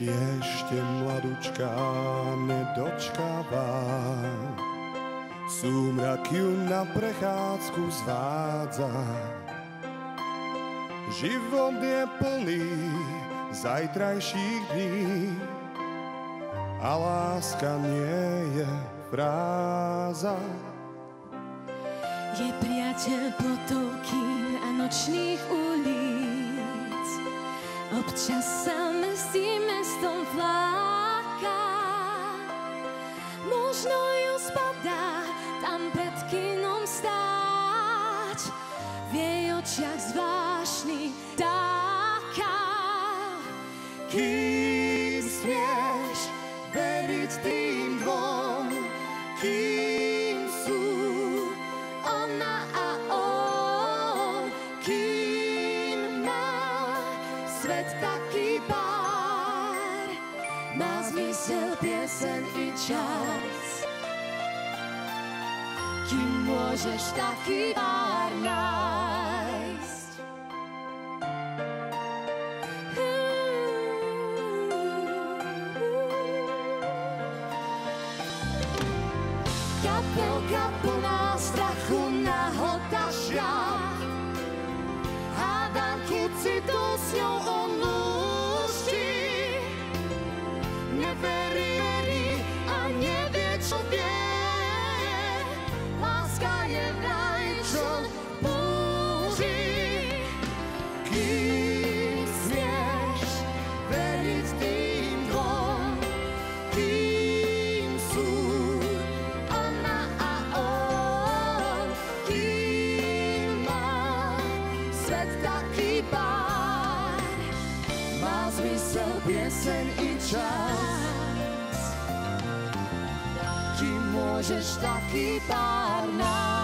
ešte mladučká nedočkáva. Súmrak ju na prechádzku zvádza. Život je plný zajtrajších dní a láska nie je fráza. Je priateľ potovky a nočných ulic, občas sa mestí mestom fláka. Možno ju spadá tam pred kinom stáť, v jej očiach zvláštny dáka. Kým smieš veriť tým dvom, kým sú Ona a on, kým má svet taký pár, má zmysel pieseň i čas. Kým môžeš taký pár nájsť. Kapelka plná strachu, nahota šľach, hádanky citu s ňou on lúšti. Neverí a nevie, čo vie, láska je vraj, čo búži. Kým smieš veriť tým dvom, kým sú Ona a on, kým má svet taký pár, má zmysel pieseň i čas. kým môžeš taký pár nájsť.